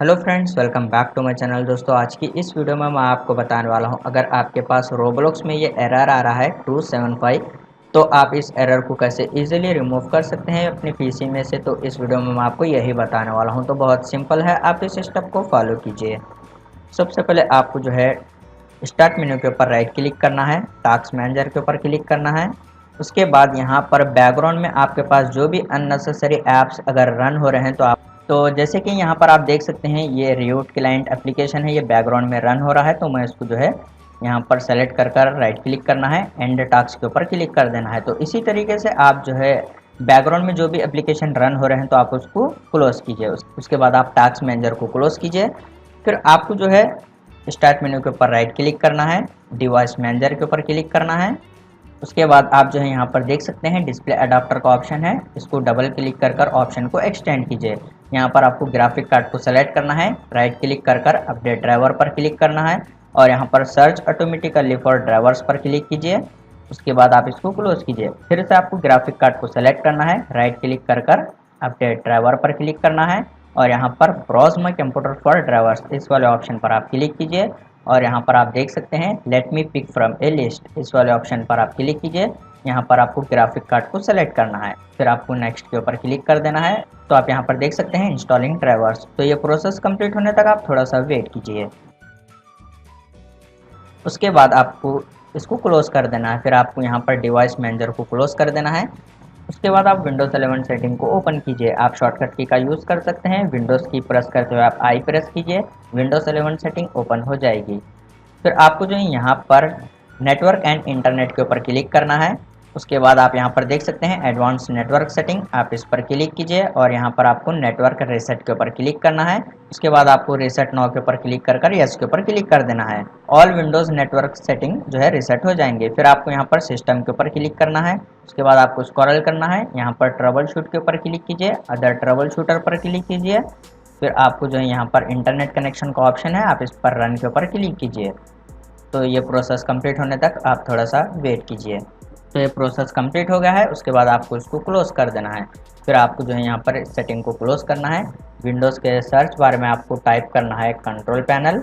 Hello friends, welcome back to my channel. दोस्तों, आज की इस वीडियो में मैं आपको बताने वाला हूं, अगर आपके पास रोब्लॉक्स में ये एरर आ रहा है 275, तो आप इस एरर को कैसे इजीली रिमूव कर सकते हैं अपने पीसी में से। तो इस वीडियो में मैं आपको यही बताने वाला हूं। तो बहुत सिंपल है, आप इस स्टेप को फॉलो कीजिए। सबसे पहले आपको जो है स्टार्ट मेन्यू के ऊपर राइट क्लिक करना है, टास्क मैनेजर के ऊपर क्लिक करना है। उसके बाद यहाँ पर बैकग्राउंड में आपके पास जो भी अननेसेसरी ऐप्स अगर रन हो रहे हैं तो जैसे कि यहाँ पर आप देख सकते हैं, ये रियूट क्लाइंट एप्लीकेशन है, ये बैकग्राउंड में रन हो रहा है। तो मैं इसको जो है यहाँ पर सेलेक्ट कर राइट क्लिक करना है, एंड टास्क के ऊपर क्लिक कर देना है। तो इसी तरीके से आप जो है बैकग्राउंड में जो भी एप्लीकेशन रन हो रहे हैं तो आप उसको क्लोज कीजिए। उसके बाद आप टास्क मैनेजर को क्लोज कीजिए। फिर आपको जो है स्टार्ट मेन्यू के ऊपर राइट क्लिक करना है, डिवाइस मैनेजर के ऊपर क्लिक करना है। उसके बाद आप जो है यहाँ पर देख सकते हैं डिस्प्ले अडाप्टर का ऑप्शन है, इसको डबल क्लिक कर ऑप्शन को एक्सटेंड कीजिए। यहाँ पर आपको ग्राफिक कार्ड को सेलेक्ट करना है, राइट क्लिक कर अपडेट ड्राइवर पर क्लिक करना है और यहाँ पर सर्च ऑटोमेटिकली फॉर ड्राइवर्स पर क्लिक कीजिए। उसके बाद आप इसको क्लोज कीजिए। फिर से आपको ग्राफिक कार्ड को सेलेक्ट करना है, राइट क्लिक कर अपडेट ड्राइवर पर क्लिक करना है और यहाँ पर browse my computer for drivers इस वाले ऑप्शन पर आप क्लिक कीजिए। और यहाँ पर आप देख सकते हैं let me pick from a list, इस वाले ऑप्शन पर आप क्लिक कीजिए। यहाँ पर आपको ग्राफिक कार्ड को सेलेक्ट करना है, फिर आपको नेक्स्ट के ऊपर क्लिक कर देना है। तो आप यहाँ पर देख सकते हैं इंस्टॉलिंग ड्राइवर्स। तो ये प्रोसेस कंप्लीट होने तक आप थोड़ा सा वेट कीजिए। उसके बाद आपको इसको क्लोज कर देना है, फिर आपको यहाँ पर डिवाइस मैनेजर को क्लोज कर देना है। उसके बाद आप विंडोज 11 सेटिंग को ओपन कीजिए। आप शॉर्टकट की का यूज़ कर सकते हैं, विंडोज़ की प्रेस करते हुए आप आई प्रेस कीजिए, विंडोज 11 सेटिंग ओपन हो जाएगी। फिर आपको जो है यहाँ पर नेटवर्क एंड इंटरनेट के ऊपर क्लिक करना है। उसके बाद आप यहाँ पर देख सकते हैं एडवांस नेटवर्क सेटिंग, आप इस पर क्लिक कीजिए और यहाँ पर आपको नेटवर्क रीसेट के ऊपर क्लिक करना है। उसके बाद आपको रीसेट नाउ के ऊपर क्लिक कर यस के ऊपर क्लिक कर देना है। ऑल विंडोज नेटवर्क सेटिंग जो है रीसेट हो जाएंगे। फिर आपको यहाँ पर सिस्टम के ऊपर क्लिक करना है। उसके बाद आपको स्क्रॉल करना है, यहाँ पर ट्रबल शूट के ऊपर क्लिक कीजिए, अदर ट्रबल शूटर पर क्लिक कीजिए। फिर आपको जो है यहाँ पर इंटरनेट कनेक्शन का ऑप्शन है, आप इस पर रन के ऊपर क्लिक कीजिए। तो ये प्रोसेस कंप्लीट होने तक आप थोड़ा सा वेट कीजिए। तो ये प्रोसेस कंप्लीट हो गया है। उसके बाद आपको इसको क्लोज कर देना है। फिर आपको जो है यहाँ पर सेटिंग को क्लोज करना है। विंडोज़ के सर्च बार में आपको टाइप करना है कंट्रोल पैनल।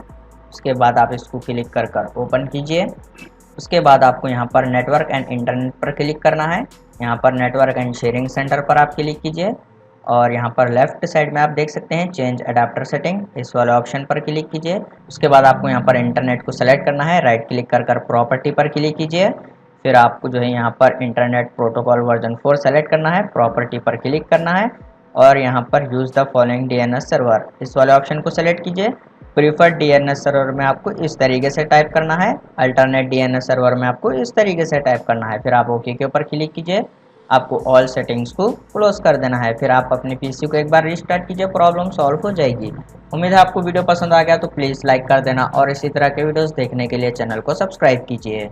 उसके बाद आप इसको क्लिक कर ओपन कीजिए। उसके बाद आपको यहाँ पर नेटवर्क एंड इंटरनेट पर क्लिक करना है। यहाँ पर नेटवर्क एंड शेयरिंग सेंटर पर आप क्लिक कीजिए और यहाँ पर लेफ्ट साइड में आप देख सकते हैं चेंज अडाप्टर सेटिंग, इस वाले ऑप्शन पर क्लिक कीजिए। उसके बाद आपको यहाँ पर इंटरनेट को सेलेक्ट करना है, राइट क्लिक कर प्रॉपर्टी पर क्लिक कीजिए। फिर आपको जो है यहाँ पर इंटरनेट प्रोटोकॉल वर्जन 4 सेलेक्ट करना है, प्रॉपर्टी पर क्लिक करना है और यहाँ पर use the following DNS server, इस वाले ऑप्शन को सेलेक्ट कीजिए। प्रीफर्ड डीएनएस सर्वर में आपको इस तरीके से टाइप करना है, अल्टरनेट डीएनएस सर्वर में आपको इस तरीके से टाइप करना है। फिर आप ओके के ऊपर क्लिक कीजिए। आपको ऑल सेटिंग्स को क्लोज कर देना है। फिर आप अपने पीसी को एक बार रिस्टार्ट कीजिए, प्रॉब्लम सॉल्व हो जाएगी। उम्मीद है आपको वीडियो पसंद आ गया, तो प्लीज़ लाइक कर देना और इसी तरह के वीडियोस देखने के लिए चैनल को सब्सक्राइब कीजिए।